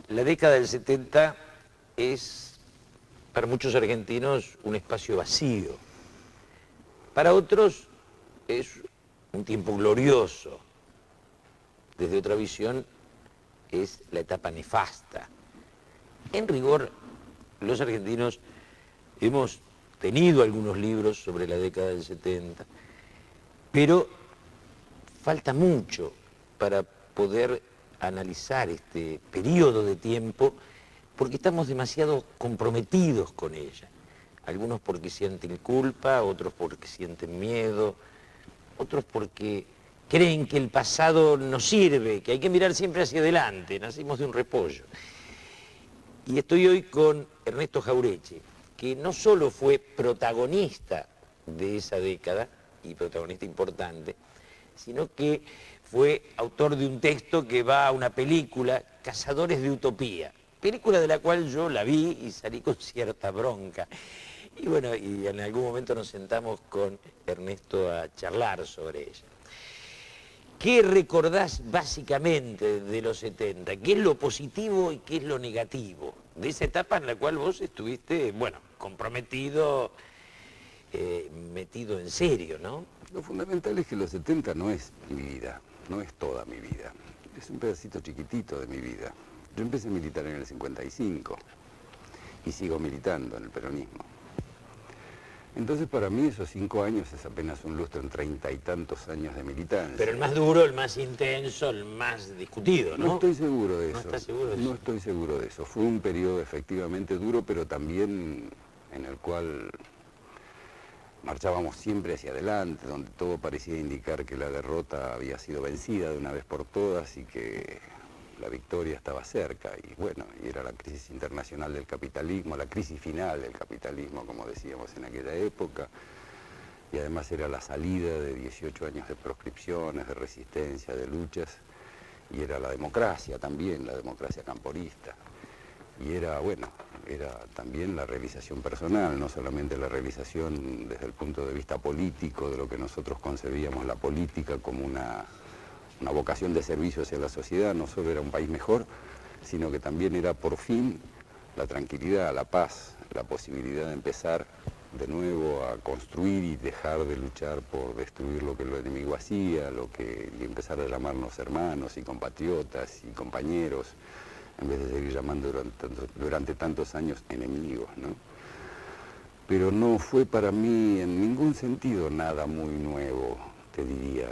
La década del 70 es para muchos argentinos un espacio vacío. Para otros es un tiempo glorioso. Desde otra visión es la etapa nefasta. En rigor, los argentinos hemos tenido algunos libros sobre la década del 70, pero falta mucho para poder analizar este periodo de tiempo porque estamos demasiado comprometidos con ella. Algunos porque sienten culpa, otros porque sienten miedo, otros porque creen que el pasado no sirve, que hay que mirar siempre hacia adelante, nacimos de un repollo. Y estoy hoy con Ernesto Jauretche, que no solo fue protagonista de esa década, y protagonista importante, sino que fue autor de un texto que va a una película, Cazadores de Utopía, película de la cual yo la vi y salí con cierta bronca. Y bueno, y en algún momento nos sentamos con Ernesto a charlar sobre ella. ¿Qué recordás básicamente de los 70? ¿Qué es lo positivo y qué es lo negativo de esa etapa en la cual vos estuviste, bueno, comprometido, metido en serio, ¿no? Lo fundamental es que los 70 no es mi vida, no es toda mi vida. Es un pedacito chiquitito de mi vida. Yo empecé a militar en el 55 y sigo militando en el peronismo. Entonces para mí esos 5 años es apenas un lustro en 30 y tantos años de militancia. Pero el más duro, el más intenso, el más discutido, ¿no? No estoy seguro de eso. ¿No estás seguro de eso? No estoy seguro de eso. Fue un periodo efectivamente duro, pero también en el cual marchábamos siempre hacia adelante, donde todo parecía indicar que la derrota había sido vencida de una vez por todas y que la victoria estaba cerca. Y bueno, y era la crisis internacional del capitalismo, la crisis final del capitalismo, como decíamos en aquella época. Y además era la salida de 18 años de proscripciones, de resistencia, de luchas. Y era la democracia también, la democracia camporista. Y era, bueno, era también la realización personal, no solamente la realización desde el punto de vista político, de lo que nosotros concebíamos la política como una vocación de servicio hacia la sociedad. No solo era un país mejor, sino que también era por fin la tranquilidad, la paz, la posibilidad de empezar de nuevo a construir y dejar de luchar por destruir lo que el enemigo hacía, y empezar a llamarnos hermanos y compatriotas y compañeros, en vez de seguir llamando durante tantos años enemigos, ¿no? Pero no fue para mí en ningún sentido nada muy nuevo, te diría.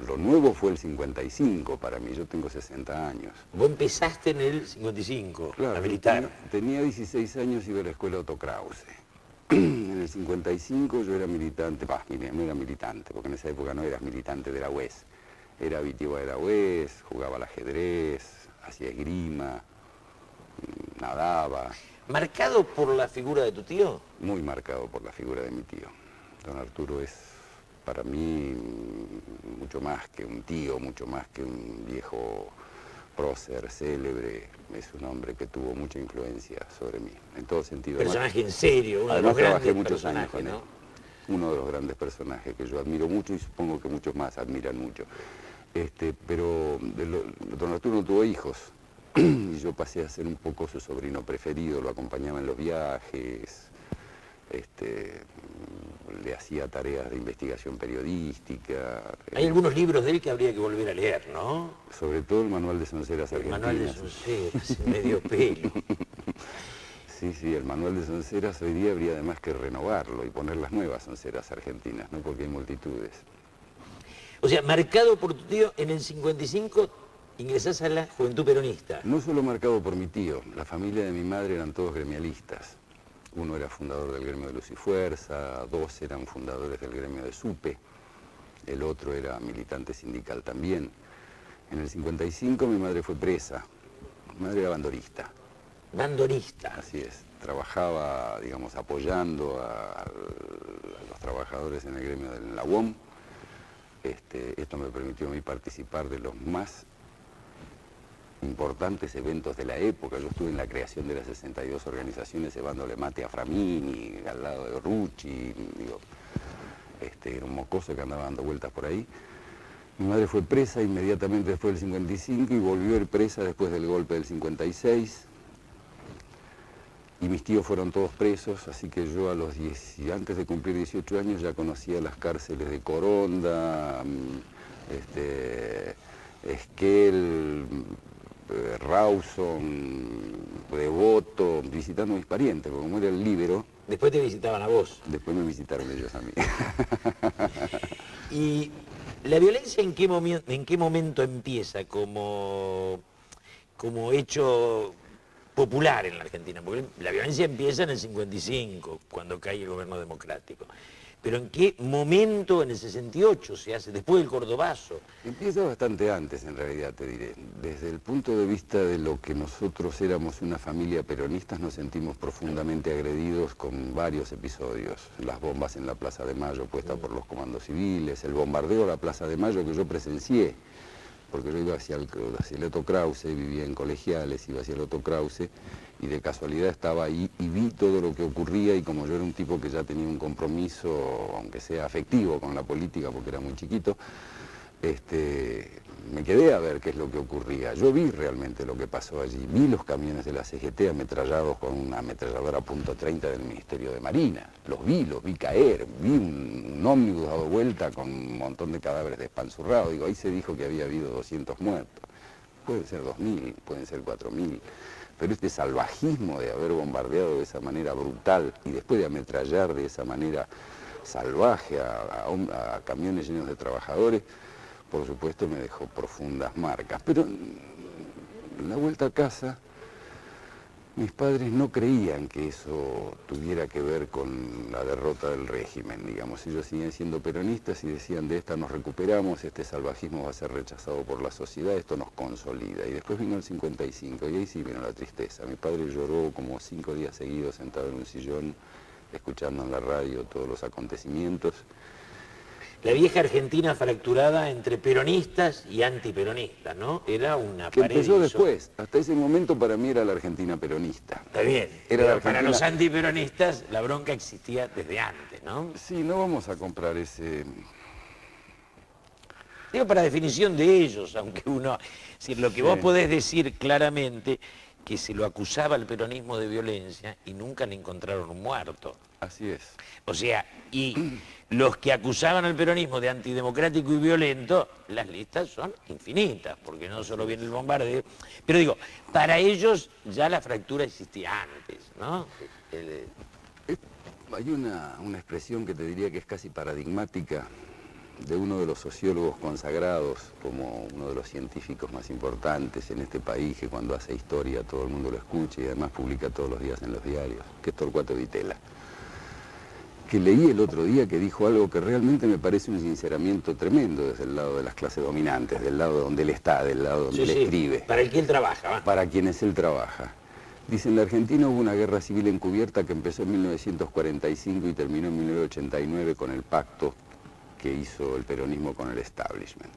Lo nuevo fue el 55 para mí, yo tengo 60 años. Vos empezaste en el 55, claro, a militar. Tenía 16 años y iba a la escuela Otto Krause. En el 55 yo era militante, no era militante, porque en esa época no eras militante de la UES. Era víctima de la UES, jugaba al ajedrez, hacía esgrima, nadaba. ¿Marcado por la figura de tu tío? Muy marcado por la figura de mi tío. Don Arturo es para mí mucho más que un tío, mucho más que un viejo prócer, célebre. Es un hombre que tuvo mucha influencia sobre mí, en todo sentido. Personaje en serio, uno de Además los grandes trabajé muchos años personajes, con él. ¿no? Uno de los grandes personajes que yo admiro mucho y supongo que muchos más admiran mucho. Pero don Arturo no tuvo hijos y yo pasé a ser un poco su sobrino preferido, lo acompañaba en los viajes, le hacía tareas de investigación periodística. Hay algunos libros de él que habría que volver a leer, ¿no? Sobre todo el Manual de Sonceras El Argentinas. Manual de Sonceras, medio pelo. Sí, el Manual de Sonceras hoy día habría además que renovarlo y poner las nuevas sonceras argentinas, ¿no? Porque hay multitudes. O sea, marcado por tu tío, en el 55 ingresás a la Juventud Peronista. No solo marcado por mi tío, la familia de mi madre eran todos gremialistas. Uno era fundador del gremio de Luz y Fuerza, 2 eran fundadores del gremio de SUPE, el otro era militante sindical también. En el 55 mi madre fue presa, mi madre era bandorista. Bandorista. Así es, trabajaba, digamos, apoyando a los trabajadores en el gremio de la UOM. Esto me permitió a mí participar de los más importantes eventos de la época. Yo estuve en la creación de las 62 organizaciones llevándole mate a Framini, al lado de Rucci, digo, era un mocoso que andaba dando vueltas por ahí. Mi madre fue presa inmediatamente después del 55 y volvió a ir presa después del golpe del 56. Y mis tíos fueron todos presos, así que yo antes de cumplir 18 años ya conocía las cárceles de Coronda, Esquel, Rawson, Devoto, visitando a mis parientes, porque como era el líbero. Después te visitaban a vos. Después me visitaron ellos a mí. ¿Y la violencia en qué momento empieza como hecho popular en la Argentina? Porque la violencia empieza en el 55, cuando cae el gobierno democrático. Pero ¿en qué momento en el 68 se hace? Después del Cordobazo. Empieza bastante antes, en realidad, te diré. Desde el punto de vista de lo que nosotros éramos una familia peronista, nos sentimos profundamente agredidos con varios episodios. Las bombas en la Plaza de Mayo puestas por los comandos civiles, el bombardeo a la Plaza de Mayo que yo presencié, porque yo iba hacia el Otto Krause, vivía en Colegiales, iba hacia el Otto Krause, y de casualidad estaba ahí y vi todo lo que ocurría, y como yo era un tipo que ya tenía un compromiso, aunque sea afectivo, con la política, porque era muy chiquito, me quedé a ver qué es lo que ocurría. Yo vi realmente lo que pasó allí, vi los camiones de la CGT ametrallados con una ametralladora .30 del Ministerio de Marina, los vi caer, vi un ómnibus dado vuelta con un montón de cadáveres despanzurrados. Digo, ahí se dijo que había habido 200 muertos, pueden ser 2.000, pueden ser 4.000, pero este salvajismo de haber bombardeado de esa manera brutal y después de ametrallar de esa manera salvaje a camiones llenos de trabajadores, por supuesto me dejó profundas marcas. Pero en la vuelta a casa, mis padres no creían que eso tuviera que ver con la derrota del régimen, digamos. Ellos siguen siendo peronistas y decían, de esta nos recuperamos, este salvajismo va a ser rechazado por la sociedad, esto nos consolida. Y después vino el 55 y ahí sí vino la tristeza. Mi padre lloró como 5 días seguidos sentado en un sillón, escuchando en la radio todos los acontecimientos. La vieja Argentina fracturada entre peronistas y antiperonistas, ¿no? Era una que pared. Empezó después. Hasta ese momento para mí era la Argentina peronista. Está bien. Era pero Argentina... para los antiperonistas la bronca existía desde antes, ¿no? Sí, no vamos a comprar ese... Digo, para definición de ellos, aunque uno... Es decir, lo que vos podés decir claramente, que se lo acusaba al peronismo de violencia y nunca le encontraron un muerto. Así es. O sea, y los que acusaban al peronismo de antidemocrático y violento, las listas son infinitas, porque no solo viene el bombardeo. Pero digo, para ellos ya la fractura existía antes, ¿no? Hay una expresión que te diría que es casi paradigmática de uno de los sociólogos consagrados, como uno de los científicos más importantes en este país, que cuando hace historia todo el mundo lo escucha y además publica todos los días en los diarios, que es Torcuato Di Tella, que leí el otro día, que dijo algo que realmente me parece un sinceramiento tremendo desde el lado de las clases dominantes, del lado donde él está, del lado donde él escribe. Para el que él trabaja. ¿Va? Para quienes él trabaja. Dice, en la Argentina hubo una guerra civil encubierta que empezó en 1945 y terminó en 1989 con el pacto que hizo el peronismo con el establishment.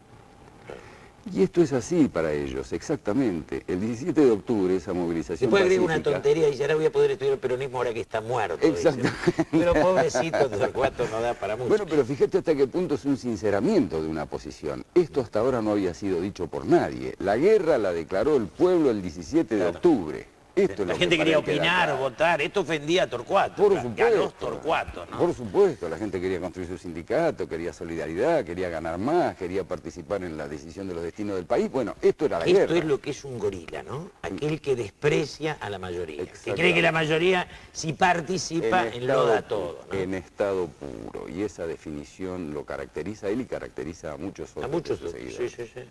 Y esto es así para ellos, exactamente. El 17 de octubre, esa movilización después pacífica... agrega una tontería y dice, ahora voy a poder estudiar el peronismo ahora que está muerto. Exactamente. Pero pobrecito, Torcuato no da para mucho. Bueno, pero fíjate hasta qué punto es un sinceramiento de una posición. Esto hasta ahora no había sido dicho por nadie. La guerra la declaró el pueblo el 17 de octubre. Esto la es gente que quería opinar o votar, esto ofendía a Torcuato. Por supuesto. Ganó Torcuato, ¿no? Por supuesto, la gente quería construir su sindicato, quería solidaridad, quería ganar más, quería participar en la decisión de los destinos del país. Bueno, esto era la guerra. Esto es lo que es un gorila, ¿no? Aquel que desprecia a la mayoría, que cree que la mayoría, si participa, enloda todo, ¿no? En estado puro, y esa definición lo caracteriza a él y caracteriza a muchos otros. A muchos de sus otros, seguidores. sí.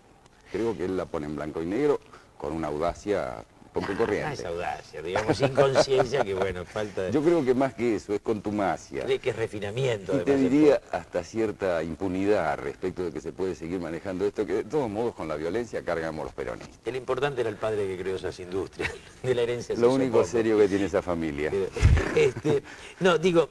Creo que él la pone en blanco y negro con una audacia poco corriente. Es audacia, digamos, inconsciencia, que bueno, falta de... Yo creo que más que eso, es contumacia. Que es refinamiento. Y te diría hasta cierta impunidad respecto de que se puede seguir manejando esto, que de todos modos con la violencia cargamos los peronistas. El importante era el padre que creó esas industrias, de la herencia. Lo único serio que tiene esa familia. No, digo,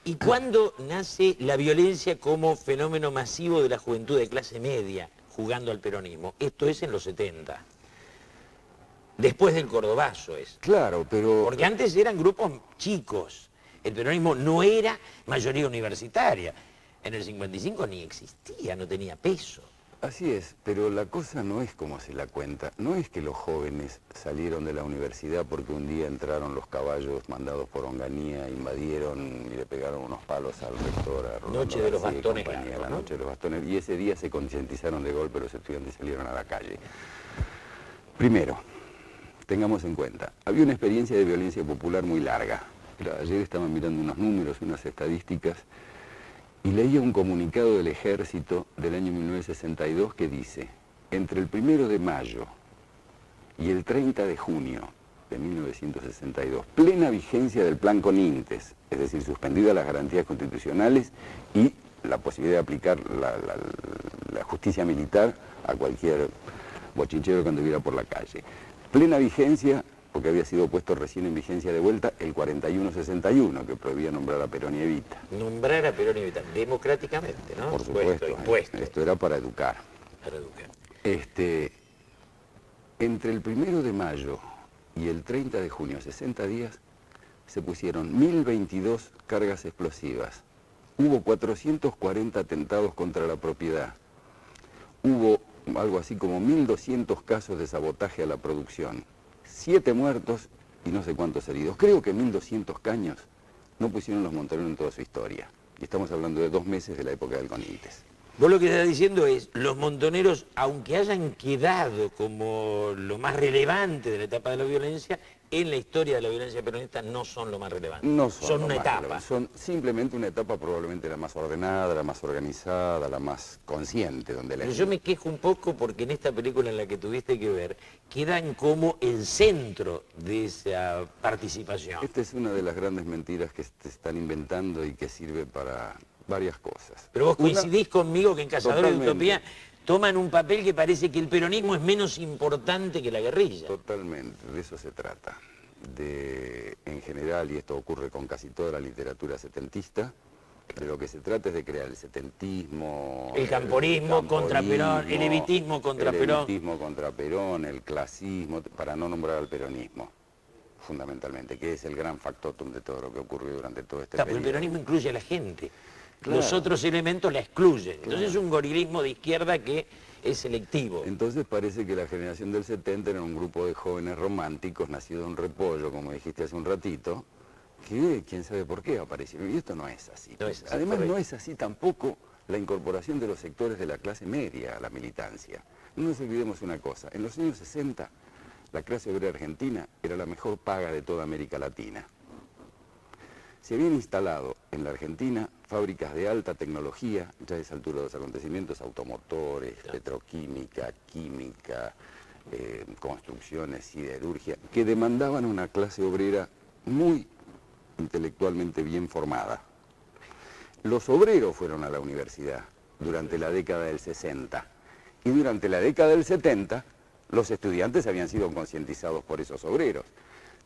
¿y cuándo nace la violencia como fenómeno masivo de la juventud de clase media jugando al peronismo? Esto es en los 70. Después del Cordobazo es. Claro, pero... Porque antes eran grupos chicos. El peronismo no era mayoría universitaria. En el 55 ni existía, no tenía peso. Así es, pero la cosa no es como se la cuenta. No es que los jóvenes salieron de la universidad porque un día entraron los caballos mandados por Onganía, invadieron y le pegaron unos palos al rector, a Rolando Noche de los García y bastones compañía, largos, la ¿no? noche de los bastones. Y ese día se concientizaron de golpe, los estudiantes salieron a la calle. Primero, tengamos en cuenta, había una experiencia de violencia popular muy larga. Ayer estaba mirando unos números, unas estadísticas, y leía un comunicado del Ejército del año 1962 que dice: entre el 1 de mayo y el 30 de junio de 1962, plena vigencia del plan Conintes, es decir, suspendidas las garantías constitucionales y la posibilidad de aplicar la justicia militar a cualquier bochinchero que anduviera por la calle. Plena vigencia, porque había sido puesto recién en vigencia de vuelta el 41-61, que prohibía nombrar a Perón y Evita. Nombrar a Perón y Evita, democráticamente, ¿no? Por supuesto, impuesto. Esto era para educar. Para educar. Entre el 1 de mayo y el 30 de junio, 60 días, se pusieron 1022 cargas explosivas. Hubo 440 atentados contra la propiedad. Hubo algo así como 1200 casos de sabotaje a la producción. 7 muertos y no sé cuántos heridos. Creo que 1200 caños no pusieron los montoneros en toda su historia. Y estamos hablando de 2 meses de la época del Conintes. Vos lo que estás diciendo es, los montoneros, aunque hayan quedado como lo más relevante de la etapa de la violencia, en la historia de la violencia peronista no son lo más relevante. No son una etapa. Son simplemente una etapa probablemente la más ordenada, la más organizada, la más consciente. Pero yo me quejo un poco porque en esta película en la que tuviste que ver, quedan como el centro de esa participación. Esta es una de las grandes mentiras que se están inventando y que sirve para varias cosas. Pero vos coincidís conmigo que en Cazadores de Utopía toman un papel que parece que el peronismo es menos importante que la guerrilla. Totalmente, de eso se trata. En general, y esto ocurre con casi toda la literatura setentista, de lo que se trata es de crear el setentismo, el camporismo contra Perón, el evitismo contra Perón. El evitismo contra Perón, el clasismo, para no nombrar al peronismo, fundamentalmente, que es el gran factotum de todo lo que ocurrió durante todo este periodo. El peronismo incluye a la gente. Claro. Los otros elementos la excluyen. Claro. Entonces es un gorilismo de izquierda que es selectivo. Entonces parece que la generación del 70 era un grupo de jóvenes románticos, nacidos en repollo, como dijiste hace un ratito, que quién sabe por qué aparecieron. Y esto no es así. No es así. Además no es así tampoco la incorporación de los sectores de la clase media a la militancia. No nos olvidemos una cosa, en los años 60 la clase obrera argentina era la mejor paga de toda América Latina. Se habían instalado en la Argentina fábricas de alta tecnología, ya a esa altura de los acontecimientos, automotores, petroquímica, química, construcciones, siderurgia, que demandaban una clase obrera muy intelectualmente bien formada. Los obreros fueron a la universidad durante la década del 60 y durante la década del 70 los estudiantes habían sido concientizados por esos obreros.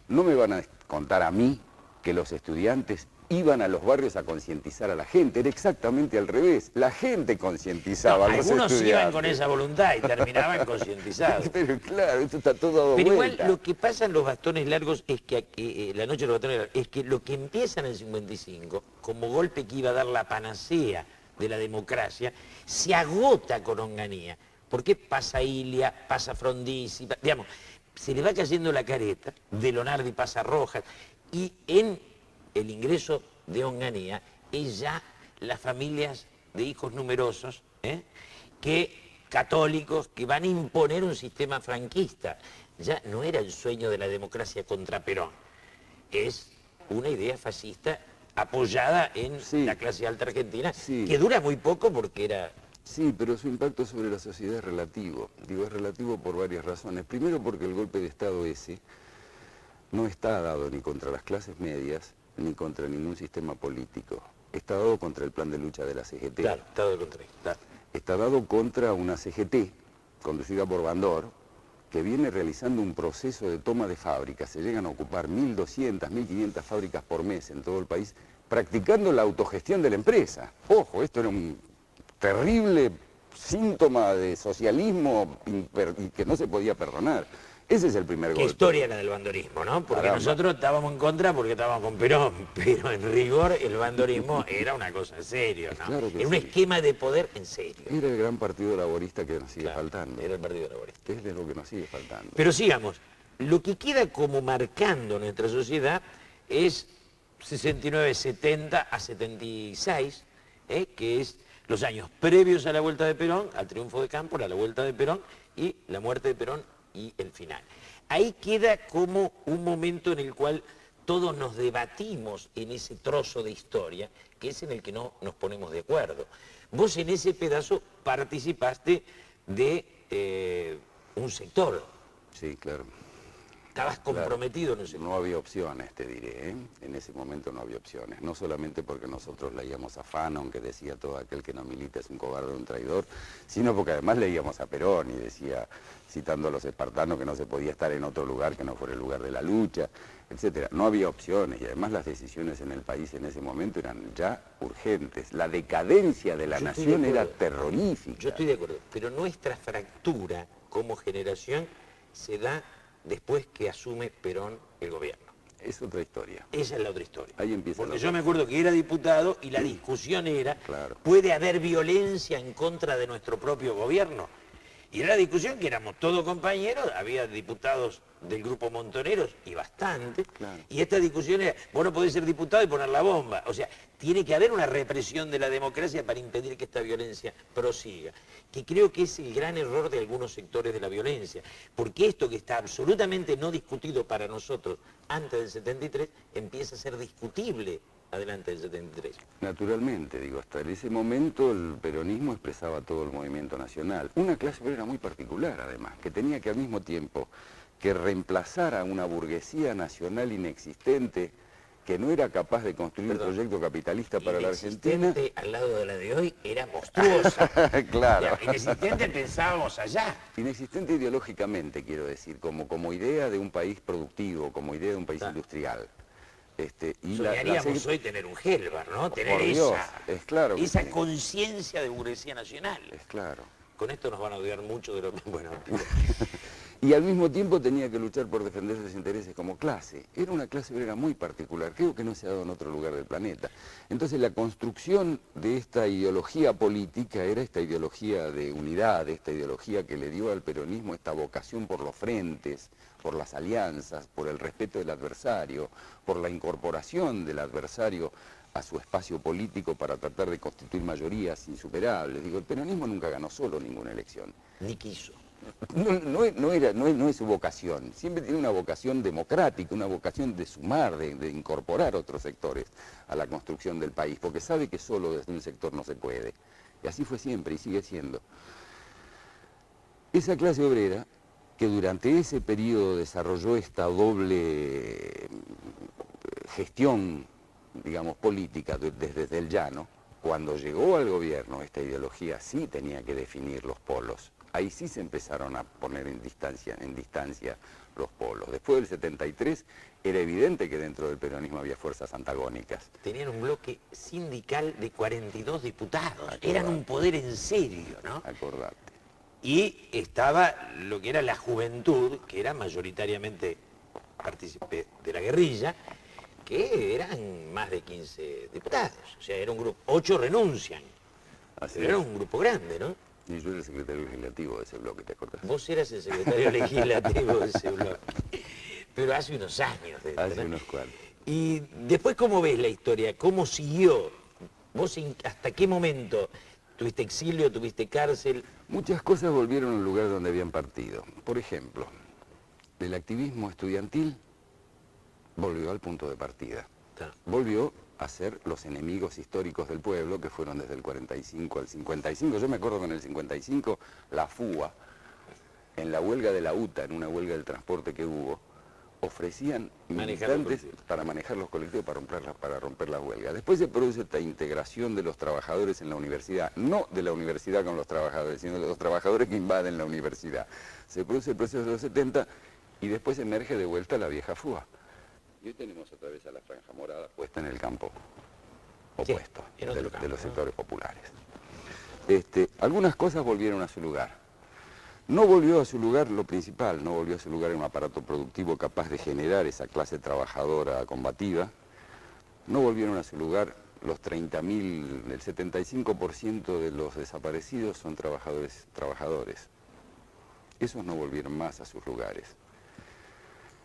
No me van a contar a mí que los estudiantes iban a los barrios a concientizar a la gente, era exactamente al revés, la gente concientizaba a los estudiantes. Algunos iban con esa voluntad y terminaban concientizados. Pero claro, esto está todo dado Pero vuelta. igual lo que pasa en los bastones largos es que, la noche de los bastones largos, es que lo que empieza en el 55, como golpe que iba a dar la panacea de la democracia, se agota con Onganía. Porque pasa Ilia, pasa Frondizi, digamos, se le va cayendo la careta, de Lonardi pasa Rojas, y en el ingreso de Onganía es ya las familias de hijos numerosos, católicos, que van a imponer un sistema franquista. Ya no era el sueño de la democracia contra Perón, es una idea fascista apoyada en la clase alta argentina, que dura muy poco porque era... Sí, pero su impacto sobre la sociedad es relativo. Digo, es relativo por varias razones. Primero porque el golpe de Estado ese no está dado ni contra las clases medias, ni contra ningún sistema político. Está dado contra el plan de lucha de la CGT. Claro, está dado contra él. Claro. Está dado contra una CGT, conducida por Bandor, que viene realizando un proceso de toma de fábricas. Se llegan a ocupar 1.200, 1.500 fábricas por mes en todo el país, practicando la autogestión de la empresa. Ojo, esto era un terrible síntoma de socialismo y que no se podía perdonar. Ese es el primer Qué golpe. historia la del bandorismo, ¿no? Porque Caramba. nosotros estábamos en contra porque estábamos con Perón, pero en rigor el bandorismo era una cosa en serio, ¿no? Claro que era un sí. esquema de poder en serio. Era el gran partido laborista que nos sigue Claro, faltando. era el Partido Laborista. Es de lo que nos sigue faltando. Pero sigamos, lo que queda como marcando nuestra sociedad es 69, 70 a 76, que es los años previos a la vuelta de Perón, al triunfo de Cámpora, a la vuelta de Perón y la muerte de Perón y el final. Ahí queda como un momento en el cual todos nos debatimos en ese trozo de historia, que es en el que no nos ponemos de acuerdo. Vos en ese pedazo participaste de un sector, Sí, claro. estabas comprometido en un sector. No había opciones, te diré, ¿eh? En ese momento no había opciones. No solamente porque nosotros leíamos a Fanon, que decía todo aquel que no milita es un cobarde o un traidor, sino porque además leíamos a Perón y decía, citando a los espartanos, que no se podía estar en otro lugar que no fuera el lugar de la lucha, etcétera. No había opciones y además las decisiones en el país en ese momento eran ya urgentes. La decadencia de la Yo estoy nación de era acuerdo. terrorífica. Yo estoy de acuerdo, pero nuestra fractura como generación se da después que asume Perón el gobierno. Es otra historia. Esa es la otra historia. Ahí empieza Porque la yo otra. me acuerdo que era diputado y la discusión era, Claro. ¿puede haber violencia en contra de nuestro propio gobierno? Y era la discusión que éramos todos compañeros, había diputados del grupo Montoneros y bastante, Claro. y esta discusión era, vos no podés ser diputado y poner la bomba. O sea, tiene que haber una represión de la democracia para impedir que esta violencia prosiga. Que creo que es el gran error de algunos sectores de la violencia. Porque esto que está absolutamente no discutido para nosotros antes del 73, empieza a ser discutible adelante del 73. Naturalmente, digo, hasta en ese momento el peronismo expresaba todo el movimiento nacional. Una clase obrera muy particular, además, que tenía que al mismo tiempo que reemplazar a una burguesía nacional inexistente que no era capaz de construir un proyecto capitalista para la Argentina. Inexistente al lado de la de hoy era monstruosa. Claro. Inexistente pensábamos allá. Inexistente ideológicamente, quiero decir, como idea de un país productivo, como idea de un país Claro. industrial. Y Soñaríamos hoy tener un Gelbar, ¿no? Tener Por Dios, esa, es claro que esa sí. conciencia de burguesía nacional. Es claro. Con esto nos van a odiar mucho de lo que... Bueno, Y al mismo tiempo tenía que luchar por defender sus intereses como clase. Era una clase obrera muy particular, creo que no se ha dado en otro lugar del planeta. Entonces la construcción de esta ideología política era esta ideología de unidad, esta ideología que le dio al peronismo esta vocación por los frentes, por las alianzas, por el respeto del adversario, por la incorporación del adversario a su espacio político para tratar de constituir mayorías insuperables. Digo, el peronismo nunca ganó solo ninguna elección. ni quiso. No es su vocación, siempre tiene una vocación democrática, una vocación de sumar, de incorporar otros sectores a la construcción del país, porque sabe que solo desde un sector no se puede. Y así fue siempre y sigue siendo. Esa clase obrera, que durante ese periodo desarrolló esta doble gestión, digamos, política desde el llano, cuando llegó al gobierno, esta ideología sí tenía que definir los polos. Ahí sí se empezaron a poner en distancia los polos. Después del 73 era evidente que dentro del peronismo había fuerzas antagónicas. Tenían un bloque sindical de 42 diputados. Acordate. Eran un poder en serio, ¿no? Acordate. Y estaba lo que era la juventud, que era mayoritariamente partícipe de la guerrilla, que eran más de 15 diputados. O sea, era un grupo, 8 renuncian. Así Pero era es. un grupo grande, ¿no? Y yo era el secretario legislativo de ese bloque, ¿te acordás? Vos eras el secretario legislativo de ese bloque. Pero hace unos años. Hace ¿no? unos cuantos. Y después, ¿cómo ves la historia? ¿Cómo siguió? ¿Vos hasta qué momento tuviste exilio, tuviste cárcel? Muchas cosas volvieron al lugar donde habían partido. Por ejemplo, el activismo estudiantil volvió al punto de partida. Volvió a ser los enemigos históricos del pueblo, que fueron desde el 45 al 55. Yo me acuerdo que en el 55 la FUA, en la huelga de la UTA, en una huelga del transporte que hubo, ofrecían militantes para manejar los colectivos, para romper la huelga. Después se produce esta integración de los trabajadores en la universidad, no de la universidad con los trabajadores, sino de los trabajadores que invaden la universidad. Se produce el proceso de los 70 y después emerge de vuelta la vieja FUA. Y hoy tenemos otra vez a la franja morada puesta en el campo opuesto, sí, en otro de campo, los ¿no? sectores populares. Algunas cosas volvieron a su lugar. No volvió a su lugar lo principal, no volvió a su lugar en un aparato productivo capaz de generar esa clase trabajadora combativa. No volvieron a su lugar los 30.000, el 75% de los desaparecidos son trabajadores. Esos no volvieron más a sus lugares.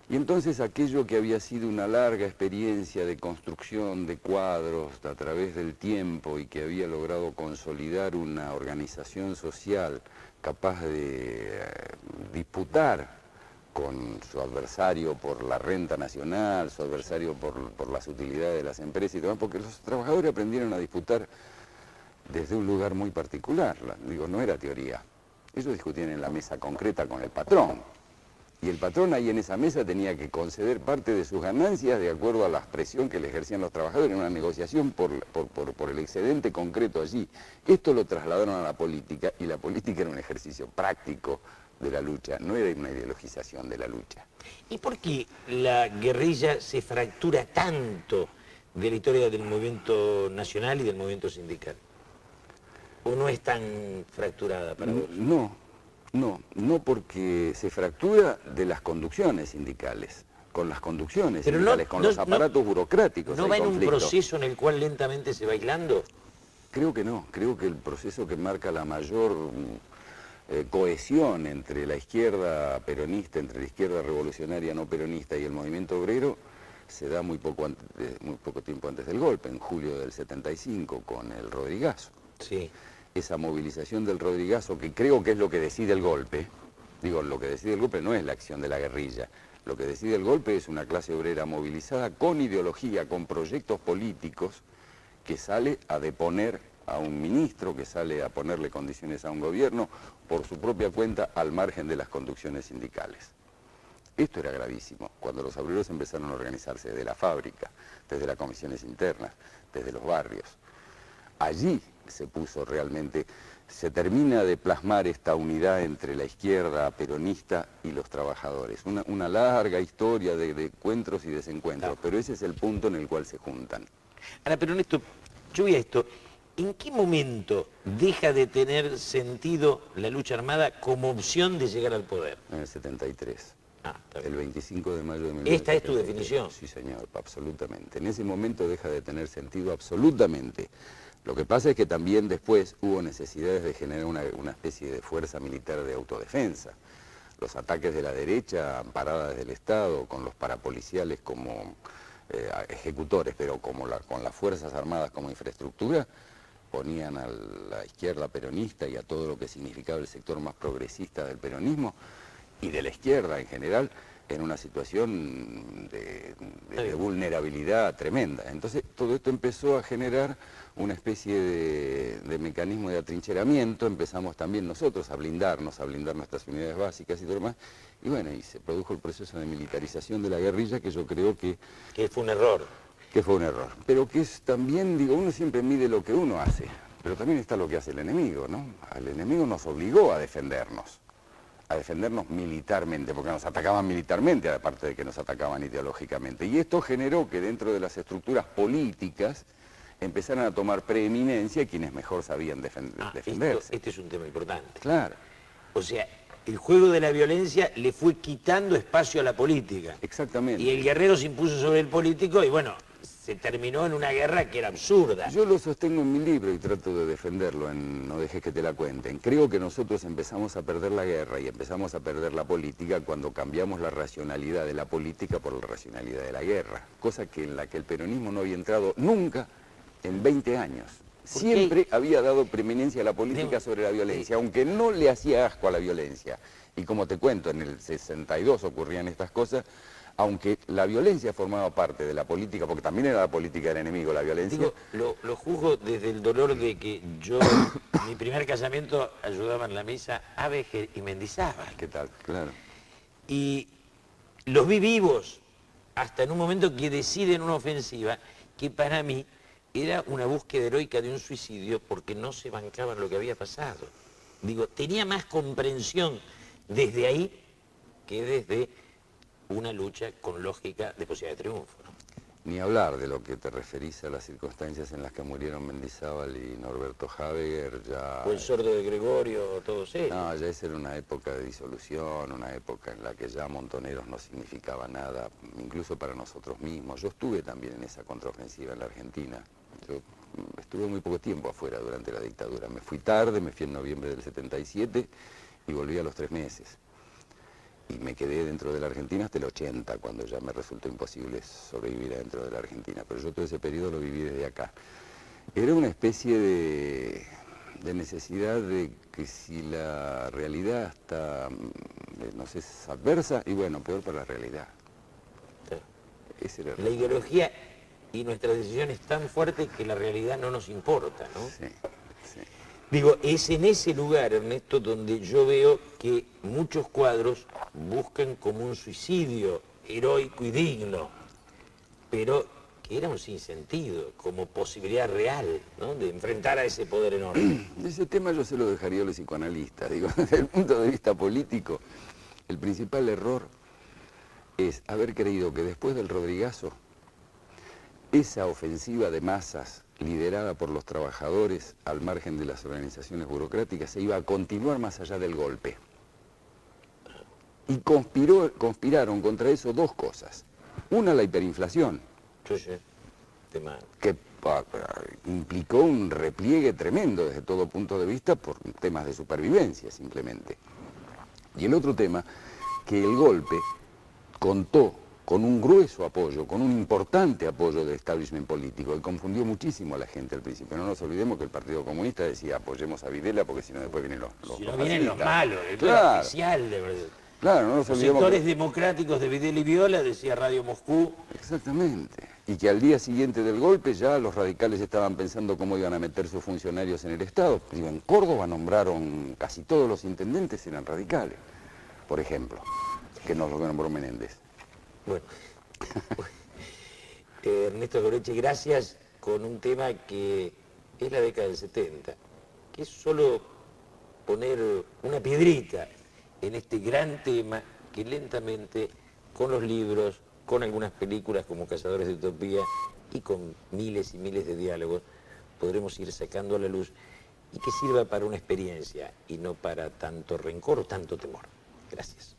Y entonces aquello que había sido una larga experiencia de construcción de cuadros a través del tiempo y que había logrado consolidar una organización social capaz de disputar con su adversario por la renta nacional, su adversario por las utilidades de las empresas y demás, porque los trabajadores aprendieron a disputar desde un lugar muy particular. Digo, no era teoría. Ellos discutían en la mesa concreta con el patrón. Y el patrón ahí en esa mesa tenía que conceder parte de sus ganancias de acuerdo a la presión que le ejercían los trabajadores en una negociación por el excedente concreto allí. Esto lo trasladaron a la política y la política era un ejercicio práctico de la lucha, no era una ideologización de la lucha. ¿Y por qué la guerrilla se fractura tanto de la historia del movimiento nacional y del movimiento sindical? ¿O no es tan fracturada para vos? No porque se fractura de las conducciones sindicales, con las conducciones sindicales, con los aparatos burocráticos. ¿No va en un proceso en el cual lentamente se va aislando? Creo que no, creo que el proceso que marca la mayor cohesión entre la izquierda peronista, entre la izquierda revolucionaria no peronista y el movimiento obrero, se da muy poco tiempo antes del golpe, en julio del 75, con el Rodrigazo. Sí. Esa movilización del Rodrigazo, que creo que es lo que decide el golpe, digo, lo que decide el golpe no es la acción de la guerrilla, lo que decide el golpe es una clase obrera movilizada con ideología, con proyectos políticos, que sale a deponer a un ministro, que sale a ponerle condiciones a un gobierno, por su propia cuenta, al margen de las conducciones sindicales. Esto era gravísimo, cuando los obreros empezaron a organizarse desde la fábrica, desde las comisiones internas, desde los barrios. Allí se puso realmente, se termina de plasmar esta unidad entre la izquierda peronista y los trabajadores. Una larga historia de encuentros y desencuentros, pero ese es el punto en el cual se juntan. Ahora, pero Néstor, yo voy a esto. ¿En qué momento deja de tener sentido la lucha armada como opción de llegar al poder? En el 73. Está bien. El 25 de mayo de 1973. ¿Esta es tu definición? Sí, señor, absolutamente. En ese momento deja de tener sentido absolutamente. Lo que pasa es que también después hubo necesidades de generar una especie de fuerza militar de autodefensa. Los ataques de la derecha, amparada desde el Estado, con los parapoliciales como ejecutores, pero con las Fuerzas Armadas como infraestructura, ponían a la izquierda peronista y a todo lo que significaba el sector más progresista del peronismo y de la izquierda en general en una situación de vulnerabilidad tremenda. Entonces todo esto empezó a generar una especie de mecanismo de atrincheramiento. Empezamos también nosotros a blindar nuestras unidades básicas y todo lo demás, y bueno, y se produjo el proceso de militarización de la guerrilla, que yo creo que fue un error. Que fue un error, pero que es también, digo, uno siempre mide lo que uno hace, pero también está lo que hace el enemigo, ¿no? El enemigo nos obligó a defendernos militarmente, porque nos atacaban militarmente, aparte de que nos atacaban ideológicamente. Y esto generó que dentro de las estructuras políticas empezaran a tomar preeminencia quienes mejor sabían defenderse. Este es un tema importante. Claro. O sea, el juego de la violencia le fue quitando espacio a la política. Exactamente. Y el guerrero se impuso sobre el político y bueno, se terminó en una guerra que era absurda. Yo lo sostengo en mi libro y trato de defenderlo en No dejes que te la cuenten. Creo que nosotros empezamos a perder la guerra y empezamos a perder la política cuando cambiamos la racionalidad de la política por la racionalidad de la guerra, cosa en la que el peronismo no había entrado nunca en 20 años. Siempre había dado preeminencia a la política sobre la violencia, aunque no le hacía asco a la violencia. Y como te cuento, en el 62 ocurrían estas cosas, aunque la violencia formaba parte de la política, porque también era la política del enemigo, la violencia. Digo, lo juzgo desde el dolor de que yo, en mi primer casamiento, ayudaba en la misa Abeger y Mendizábal. ¿Qué tal? Claro. Y los vi vivos, hasta en un momento que deciden una ofensiva, que para mí era una búsqueda heroica de un suicidio porque no se bancaban lo que había pasado. Digo, tenía más comprensión desde ahí que desde una lucha con lógica de posibilidad de triunfo, ¿no? Ni hablar de lo que te referís a las circunstancias en las que murieron Mendizábal y Norberto Habeger, ya... O el sordo de Gregorio, todos ellos. No, ya esa era una época de disolución, una época en la que ya Montoneros no significaba nada, incluso para nosotros mismos. Yo estuve también en esa contraofensiva en la Argentina. Yo estuve muy poco tiempo afuera durante la dictadura. Me fui tarde, me fui en noviembre del 77 y volví a los 3 meses. Y me quedé dentro de la Argentina hasta el 80, cuando ya me resultó imposible sobrevivir dentro de la Argentina. Pero yo todo ese periodo lo viví desde acá. Era una especie de necesidad de que si la realidad está, no sé, es adversa, y bueno, peor para la realidad. Sí. Ese era La ideología y nuestra decisión es tan fuerte que la realidad no nos importa, ¿no? Sí, sí. Digo, es en ese lugar, Ernesto, donde yo veo que muchos cuadros buscan como un suicidio heroico y digno, pero que era un sinsentido, como posibilidad real, ¿no?, de enfrentar a ese poder enorme. Ese tema yo se lo dejaría a los psicoanalistas. Digo, desde el punto de vista político, el principal error es haber creído que después del Rodrigazo, esa ofensiva de masas liderada por los trabajadores al margen de las organizaciones burocráticas se iba a continuar más allá del golpe. Y conspiraron contra eso dos cosas. Una, la hiperinflación, que implicó un repliegue tremendo desde todo punto de vista por temas de supervivencia simplemente. Y el otro tema, que el golpe contó con un grueso apoyo, con un importante apoyo del establishment político, que confundió muchísimo a la gente al principio. No nos olvidemos que el Partido Comunista decía apoyemos a Videla porque si no después vienen los si no vienen los malos, el claro, oficial de verdad. Claro, no nos Los olvidemos sectores democráticos de Videla y Viola, decía Radio Moscú. Exactamente. Y que al día siguiente del golpe ya los radicales estaban pensando cómo iban a meter sus funcionarios en el Estado. Digo, en Córdoba nombraron, casi todos los intendentes eran radicales, por ejemplo, que no lo nombró Menéndez. Bueno, Ernesto Goreche, gracias, con un tema que es la década del 70, que es solo poner una piedrita en este gran tema que lentamente, con los libros, con algunas películas como Cazadores de Utopía y con miles y miles de diálogos, podremos ir sacando a la luz y que sirva para una experiencia y no para tanto rencor o tanto temor. Gracias.